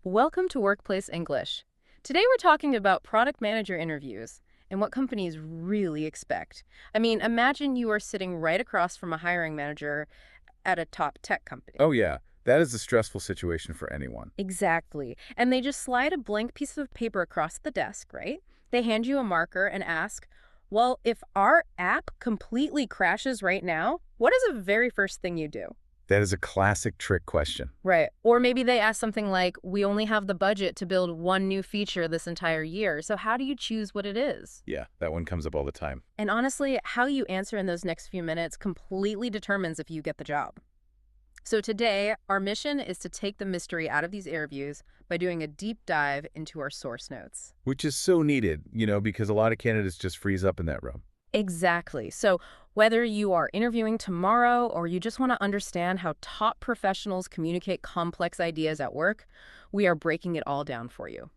Welcome to Workplace English. Today we're talking about product manager interviews and what companies really expect. Imagine you are sitting right across from a hiring manager at a top tech company. Oh, yeah. That is a stressful situation for anyone. Exactly. And they just slide a blank piece of paper across the desk, right? They hand you a marker and ask, well, if our app completely crashes right now, what is the very first thing you do? That is a classic trick question. Right. Or maybe they ask something like, we only have the budget to build one new feature this entire year, so how do you choose what it is? Yeah, that one comes up all the time. And honestly, how you answer in those next few minutes completely determines if you get the job. So today, our mission is to take the mystery out of these interviews by doing a deep dive into our source notes. Which is so needed, because a lot of candidates just freeze up in that room. Exactly. So whether you are interviewing tomorrow or you just want to understand how top professionals communicate complex ideas at work, we are breaking it all down for you.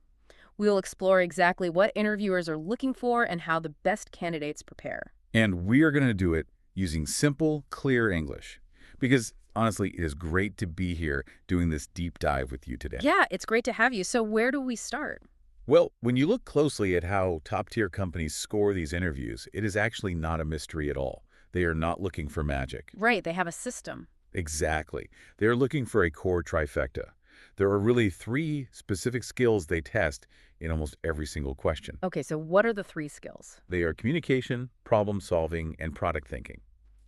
We'll explore exactly what interviewers are looking for and how the best candidates prepare. And we are going to do it using simple, clear English. Because honestly, it is great to be here doing this deep dive with you today. Yeah, it's great to have you. So where do we start? Well, when you look closely at how top-tier companies score these interviews, it is actually not a mystery at all. They are not looking for magic. Right, they have a system. Exactly. They are looking for a core trifecta. There are really three specific skills they test in almost every single question. Okay, so what are the three skills? They are communication, problem solving, and product thinking.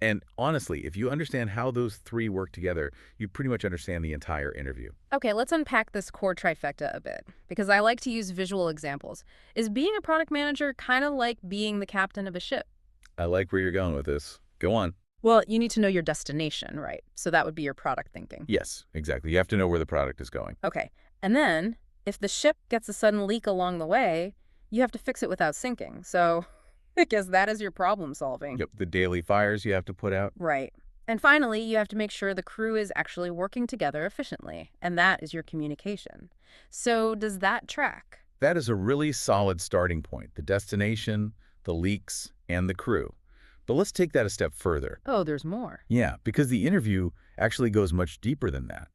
And honestly, if you understand how those three work together, you pretty much understand the entire interview. Okay, let's unpack this core trifecta a bit, because I like to use visual examples. Is being a product manager kind of like being the captain of a ship? I like where you're going with this. Go on. Well, you need to know your destination, right? So that would be your product thinking. Yes, exactly. You have to know where the product is going. Okay, and then if the ship gets a sudden leak along the way, you have to fix it without sinking. So I guess that is your problem solving. Yep, the daily fires you have to put out. Right. And finally, you have to make sure the crew is actually working together efficiently, and that is your communication. So does that track? That is a really solid starting point. The destination, the leaks, and the crew. But let's take that a step further. Oh, there's more. Yeah, because the interview actually goes much deeper than that.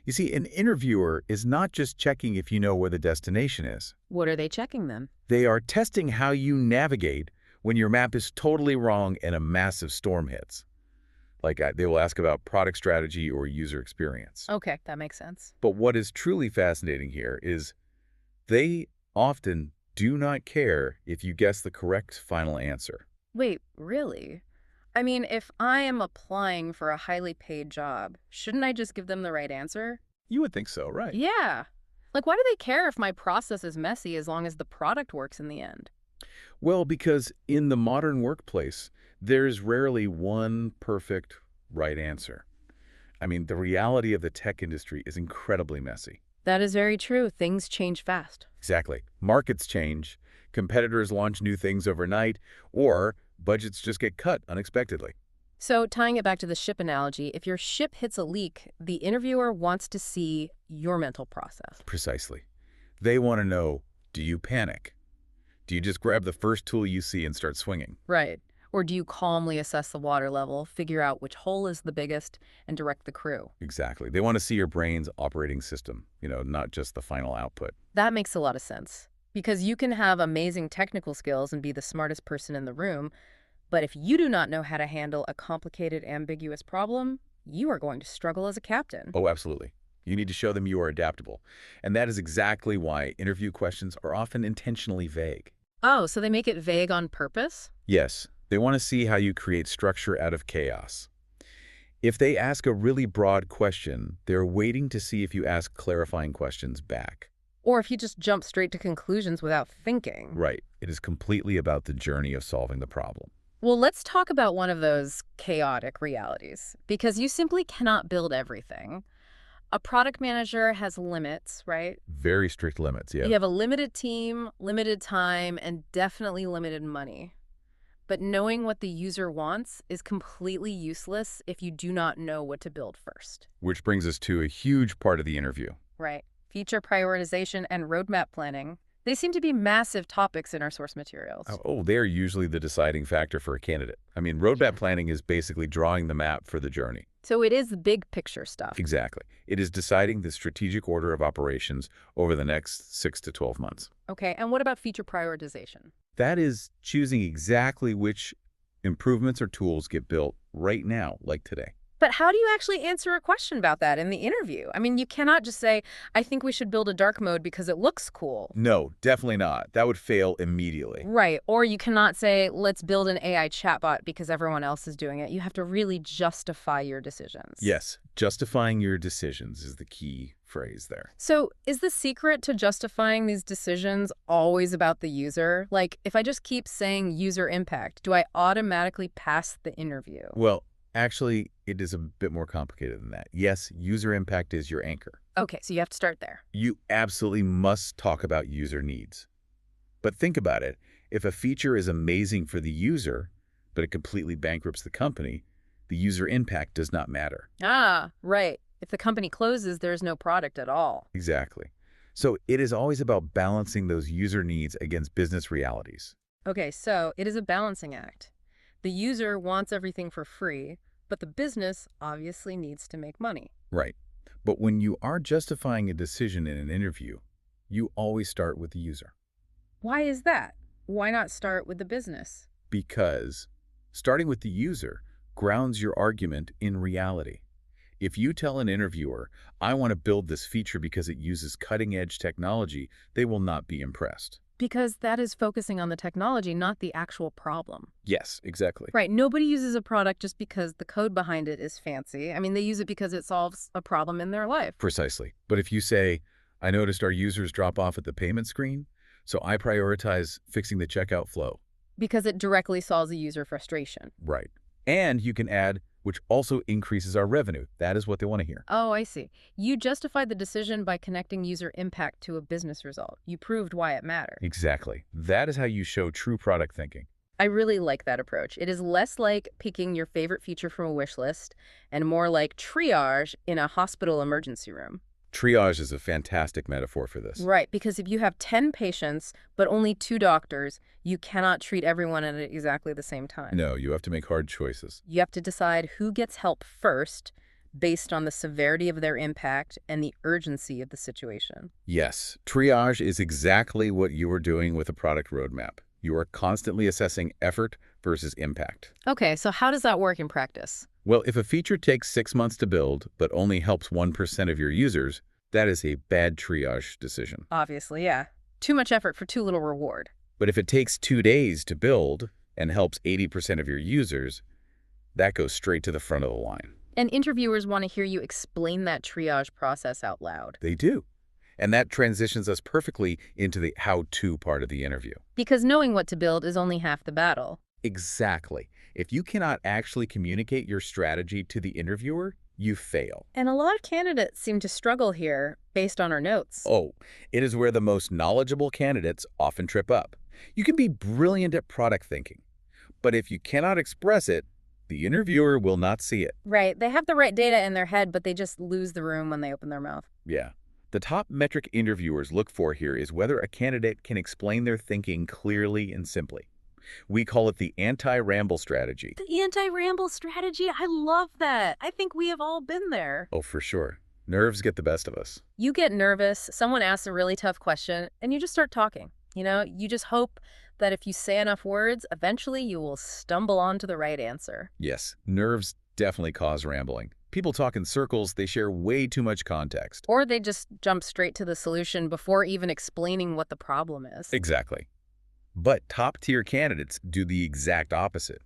You see, an interviewer is not just checking if you know where the destination is. What are they checking then? They are testing how you navigate when your map is totally wrong and a massive storm hits. They will ask about product strategy or user experience. Okay, that makes sense. But what is truly fascinating here is they often do not care if you guess the correct final answer. Wait, really? If I am applying for a highly paid job, shouldn't I just give them the right answer? You would think so, right? Yeah. Like, why do they care if my process is messy as long as the product works in the end? Well, because in the modern workplace, there's rarely one perfect right answer. The reality of the tech industry is incredibly messy. That is very true. Things change fast. Exactly. Markets change, competitors launch new things overnight, or budgets just get cut unexpectedly. So, tying it back to the ship analogy, if your ship hits a leak, the interviewer wants to see your mental process. Precisely. They want to know, do you panic? Do you just grab the first tool you see and start swinging? Right. Or do you calmly assess the water level, figure out which hole is the biggest, and direct the crew? Exactly. They want to see your brain's operating system, not just the final output. That makes a lot of sense. Because you can have amazing technical skills and be the smartest person in the room, but if you do not know how to handle a complicated, ambiguous problem, you are going to struggle as a captain. Oh, absolutely. You need to show them you are adaptable. And that is exactly why interview questions are often intentionally vague. Oh, so they make it vague on purpose? Yes, they want to see how you create structure out of chaos. If they ask a really broad question, they're waiting to see if you ask clarifying questions back. Or if you just jump straight to conclusions without thinking. Right. It is completely about the journey of solving the problem. Well, let's talk about one of those chaotic realities, because you simply cannot build everything. A product manager has limits, right? Very strict limits, yeah. You have a limited team, limited time, and definitely limited money. But knowing what the user wants is completely useless if you do not know what to build first. Which brings us to a huge part of the interview. Right. Feature prioritization and roadmap planning. They seem to be massive topics in our source materials. Oh, they're usually the deciding factor for a candidate. Roadmap planning is basically drawing the map for the journey. So it is the big picture stuff. Exactly. It is deciding the strategic order of operations over the next 6 to 12 months. Okay, and what about feature prioritization? That is choosing exactly which improvements or tools get built right now, like today. But how do you actually answer a question about that in the interview? I mean, you cannot just say, I think we should build a dark mode because it looks cool. No, definitely not. That would fail immediately. Right. Or you cannot say, let's build an AI chatbot because everyone else is doing it. You have to really justify your decisions. Yes, justifying your decisions is the key phrase there. So is the secret to justifying these decisions always about the user? Like, if I just keep saying user impact, do I automatically pass the interview? Well, actually, it is a bit more complicated than that. Yes, user impact is your anchor. Okay, so you have to start there. You absolutely must talk about user needs. But think about it. If a feature is amazing for the user, but it completely bankrupts the company, the user impact does not matter. Ah, right. If the company closes, there's no product at all. Exactly. So it is always about balancing those user needs against business realities. Okay, so it is a balancing act. The user wants everything for free, but the business obviously needs to make money. Right. But when you are justifying a decision in an interview, you always start with the user. Why is that? Why not start with the business? Because starting with the user grounds your argument in reality. If you tell an interviewer, I want to build this feature because it uses cutting-edge technology, they will not be impressed. Because that is focusing on the technology, not the actual problem. Yes, exactly. Right. Nobody uses a product just because the code behind it is fancy. I mean, they use it because it solves a problem in their life. Precisely. But if you say, I noticed our users drop off at the payment screen, so I prioritize fixing the checkout flow. Because it directly solves a user frustration. Right. And you can add, which also increases our revenue. That is what they want to hear. Oh, I see. You justified the decision by connecting user impact to a business result. You proved why it mattered. Exactly. That is how you show true product thinking. I really like that approach. It is less like picking your favorite feature from a wish list and more like triage in a hospital emergency room. Triage is a fantastic metaphor for this. Right, because if you have 10 patients but only 2 doctors, you cannot treat everyone at exactly the same time. No, you have to make hard choices. You have to decide who gets help first based on the severity of their impact and the urgency of the situation. Yes, triage is exactly what you are doing with a product roadmap. You are constantly assessing effort versus impact. Okay, so how does that work in practice? Well, if a feature takes 6 months to build but only helps 1% of your users, that is a bad triage decision. Obviously, yeah. Too much effort for too little reward. But if it takes 2 days to build and helps 80% of your users, that goes straight to the front of the line. And interviewers want to hear you explain that triage process out loud. They do. And that transitions us perfectly into the how-to part of the interview. Because knowing what to build is only half the battle. Exactly. If you cannot actually communicate your strategy to the interviewer, you fail. And a lot of candidates seem to struggle here based on our notes. Oh, it is where the most knowledgeable candidates often trip up. You can be brilliant at product thinking, but if you cannot express it, the interviewer will not see it. Right. They have the right data in their head, but they just lose the room when they open their mouth. Yeah. The top metric interviewers look for here is whether a candidate can explain their thinking clearly and simply. We call it the anti-ramble strategy. The anti-ramble strategy? I love that. I think we have all been there. Oh, for sure. Nerves get the best of us. You get nervous, someone asks a really tough question, and you just start talking. You just hope that if you say enough words, eventually you will stumble onto the right answer. Yes, nerves definitely cause rambling. People talk in circles, they share way too much context. Or they just jump straight to the solution before even explaining what the problem is. Exactly. But top-tier candidates do the exact opposite.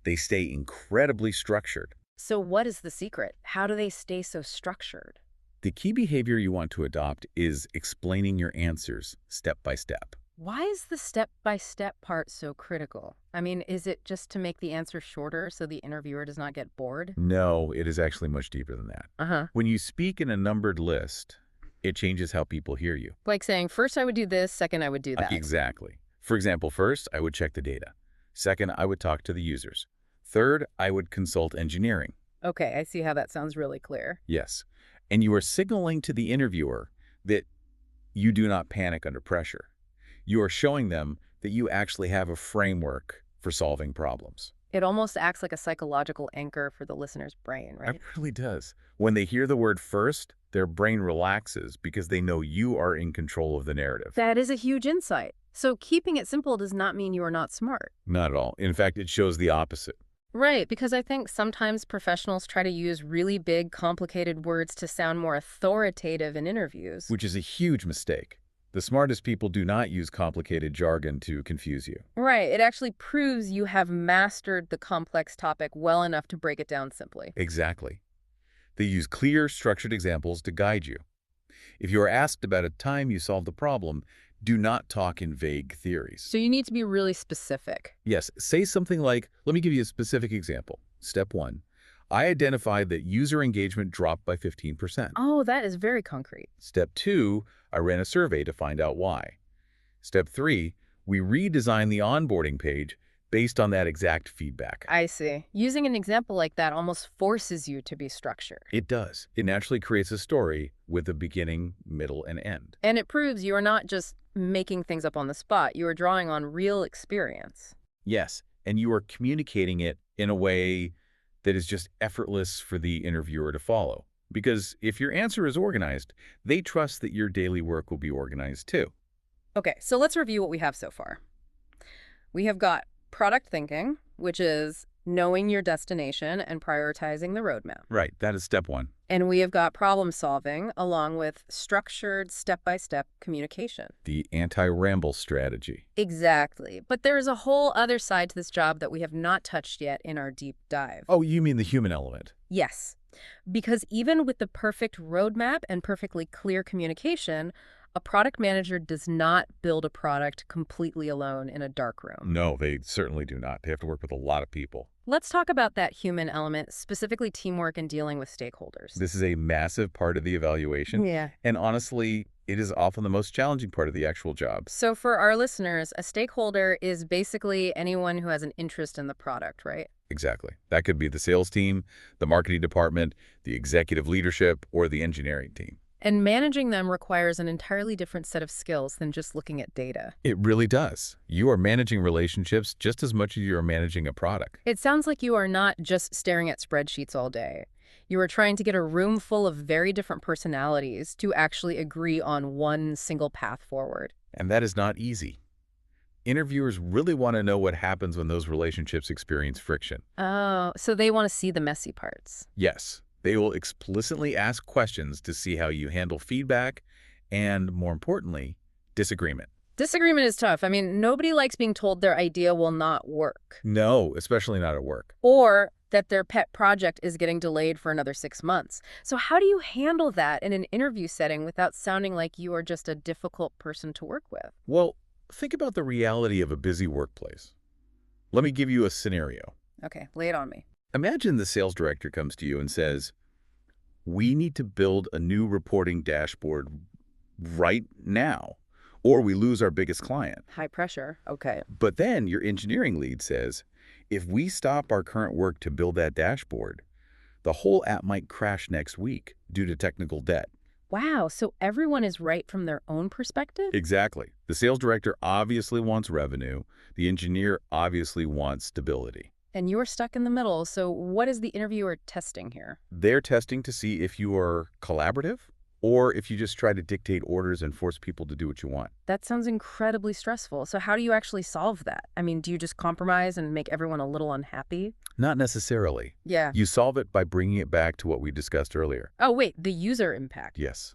They stay incredibly structured. So what is the secret? How do they stay so structured? The key behavior you want to adopt is explaining your answers step by step. Why is the step-by-step part so critical? I mean, is it just to make the answer shorter so the interviewer does not get bored? No, it is actually much deeper than that. Uh-huh. When you speak in a numbered list, it changes how people hear you. Like saying, first I would do this, second I would do that. Exactly. For example, first, I would check the data. Second, I would talk to the users. Third, I would consult engineering. Okay, I see how that sounds really clear. Yes. And you are signaling to the interviewer that you do not panic under pressure. You are showing them that you actually have a framework for solving problems. It almost acts like a psychological anchor for the listener's brain, It right? really does. When they hear the word first, their brain relaxes because they know you are in control of the narrative. That is a huge insight. So keeping it simple does not mean you are not smart. Not at all. In fact, it shows the opposite. Right, because I think sometimes professionals try to use really big, complicated words to sound more authoritative in interviews. Which is a huge mistake. The smartest people do not use complicated jargon to confuse you. Right, it actually proves you have mastered the complex topic well enough to break it down simply. Exactly. They use clear, structured examples to guide you. If you are asked about a time you solved a problem, do not talk in vague theories. So you need to be really specific. Yes, say something like, let me give you a specific example. Step 1. I identified that user engagement dropped by 15%. Oh, that is very concrete. Step 2, I ran a survey to find out why. Step 3, we redesigned the onboarding page based on that exact feedback. I see. Using an example like that almost forces you to be structured. It does. It naturally creates a story with a beginning, middle, and end. And it proves you are not just making things up on the spot. You are drawing on real experience. Yes, and you are communicating it in a way that is just effortless for the interviewer to follow. Because if your answer is organized, they trust that your daily work will be organized too. Okay, so let's review what we have so far. We have got product thinking, which is knowing your destination and prioritizing the roadmap. Right, that is step 1. And we have got problem solving along with structured step-by-step communication. The anti-ramble strategy. Exactly. But there is a whole other side to this job that we have not touched yet in our deep dive. Oh, you mean the human element? Yes. Because even with the perfect roadmap and perfectly clear communication, a product manager does not build a product completely alone in a dark room. No, they certainly do not. They have to work with a lot of people. Let's talk about that human element, specifically teamwork and dealing with stakeholders. This is a massive part of the evaluation. Yeah. And honestly, it is often the most challenging part of the actual job. So for our listeners, a stakeholder is basically anyone who has an interest in the product, right? Exactly. That could be the sales team, the marketing department, the executive leadership, or the engineering team. And managing them requires an entirely different set of skills than just looking at data. It really does. You are managing relationships just as much as you are managing a product. It sounds like you are not just staring at spreadsheets all day. You are trying to get a room full of very different personalities to actually agree on one single path forward. And that is not easy. Interviewers really want to know what happens when those relationships experience friction. Oh, so they want to see the messy parts. Yes, they will explicitly ask questions to see how you handle feedback and, more importantly, disagreement. Disagreement is tough. I mean, nobody likes being told their idea will not work. No, especially not at work. Or that their pet project is getting delayed for another 6 months. So how do you handle that in an interview setting without sounding like you are just a difficult person to work with? Well, think about the reality of a busy workplace. Let me give you a scenario. Okay, lay it on me. Imagine the sales director comes to you and says, we need to build a new reporting dashboard right now, or we lose our biggest client. High pressure. Okay. But then your engineering lead says, if we stop our current work to build that dashboard, the whole app might crash next week due to technical debt. Wow, so everyone is right from their own perspective? Exactly. The sales director obviously wants revenue. The engineer obviously wants stability. And you're stuck in the middle, so what is the interviewer testing here? They're testing to see if you are collaborative or if you just try to dictate orders and force people to do what you want. That sounds incredibly stressful. So how do you actually solve that? I mean, do you just compromise and make everyone a little unhappy? Not necessarily. Yeah. You solve it by bringing it back to what we discussed earlier. Oh, wait, the user impact. Yes.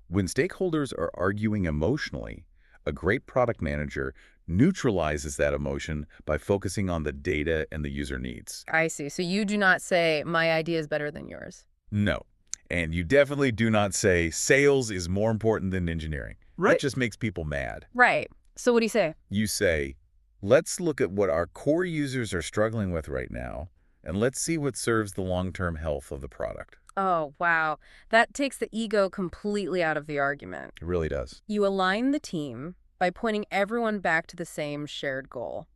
When stakeholders are arguing emotionally, a great product manager neutralizes that emotion by focusing on the data and the user needs. I see. So you do not say, my idea is better than yours. No. And you definitely do not say sales is more important than engineering. That just makes people mad. Right. So what do you say? You say, let's look at what our core users are struggling with right now, and let's see what serves the long-term health of the product. Oh, wow. That takes the ego completely out of the argument. It really does. You align the team by pointing everyone back to the same shared goal.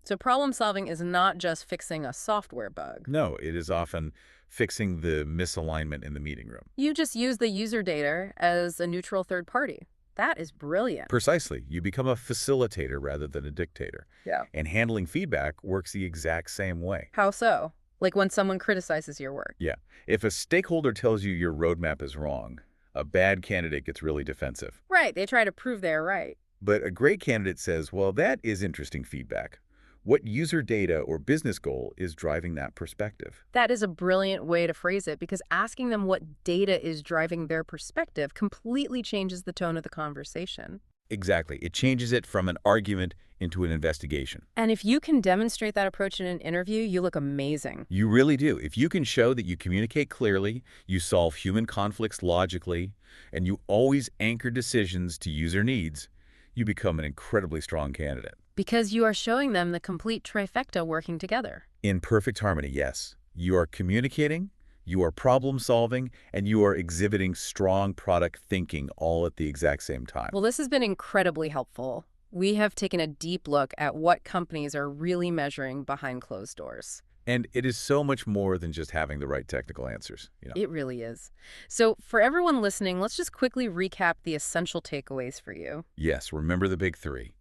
So problem solving is not just fixing a software bug. No, it is often fixing the misalignment in the meeting room. You just use the user data as a neutral third party. That is brilliant. Precisely. You become a facilitator rather than a dictator. Yeah. And handling feedback works the exact same way. How so? Like when someone criticizes your work. Yeah. If a stakeholder tells you your roadmap is wrong, a bad candidate gets really defensive. Right, they try to prove they're right. But a great candidate says, well, that is interesting feedback. What user data or business goal is driving that perspective? That is a brilliant way to phrase it because asking them what data is driving their perspective completely changes the tone of the conversation. Exactly. It changes it from an argument into an investigation. And if you can demonstrate that approach in an interview, you look amazing. You really do. If you can show that you communicate clearly, you solve human conflicts logically, and you always anchor decisions to user needs, you become an incredibly strong candidate. Because you are showing them the complete trifecta working together. In perfect harmony, yes. You are communicating, you are problem solving, and you are exhibiting strong product thinking all at the exact same time. Well, this has been incredibly helpful. We have taken a deep look at what companies are really measuring behind closed doors. And it is so much more than just having the right technical answers. It really is. So for everyone listening, let's just quickly recap the essential takeaways for you. Yes, remember the big three: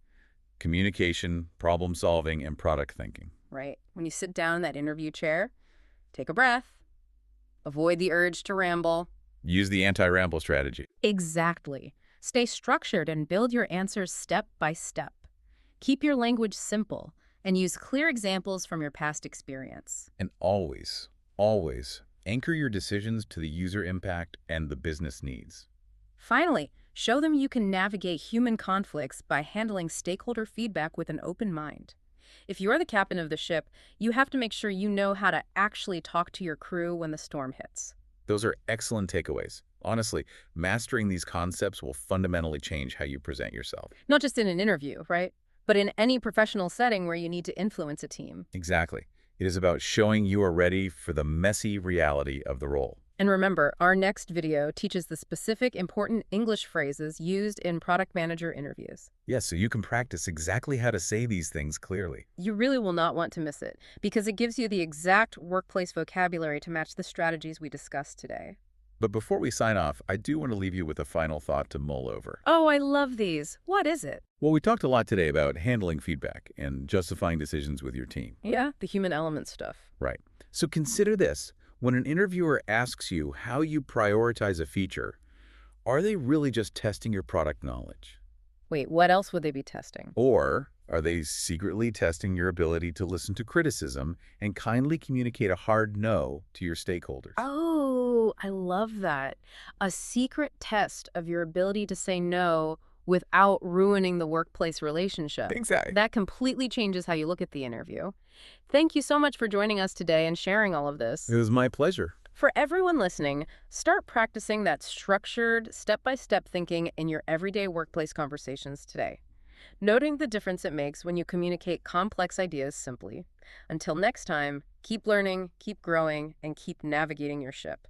communication, problem solving, and product thinking. Right. When you sit down in that interview chair, take a breath, avoid the urge to ramble. Use the anti-ramble strategy. Exactly. Stay structured and build your answers step by step. Keep your language simple and use clear examples from your past experience. And always, always anchor your decisions to the user impact and the business needs. Finally, show them you can navigate human conflicts by handling stakeholder feedback with an open mind. If you're the captain of the ship, you have to make sure you know how to actually talk to your crew when the storm hits. Those are excellent takeaways. Honestly, mastering these concepts will fundamentally change how you present yourself. Not just in an interview, right? But in any professional setting where you need to influence a team. Exactly. It is about showing you are ready for the messy reality of the role. And remember, our next video teaches the specific important English phrases used in product manager interviews. Yes, so you can practice exactly how to say these things clearly. You really will not want to miss it because it gives you the exact workplace vocabulary to match the strategies we discussed today. But before we sign off, I do want to leave you with a final thought to mull over. Oh, I love these. What is it? Well, we talked a lot today about handling feedback and justifying decisions with your team. Yeah, the human element stuff. Right. So consider this. When an interviewer asks you how you prioritize a feature, are they really just testing your product knowledge? Wait, what else would they be testing? Or are they secretly testing your ability to listen to criticism and kindly communicate a hard no to your stakeholders? Oh, I love that. A secret test of your ability to say no without ruining the workplace relationship. Exactly. That completely changes how you look at the interview. Thank you so much for joining us today and sharing all of this. It was my pleasure. For everyone listening, start practicing that structured, step-by-step thinking in your everyday workplace conversations today, noting the difference it makes when you communicate complex ideas simply. Until next time, keep learning, keep growing, and keep navigating your ship.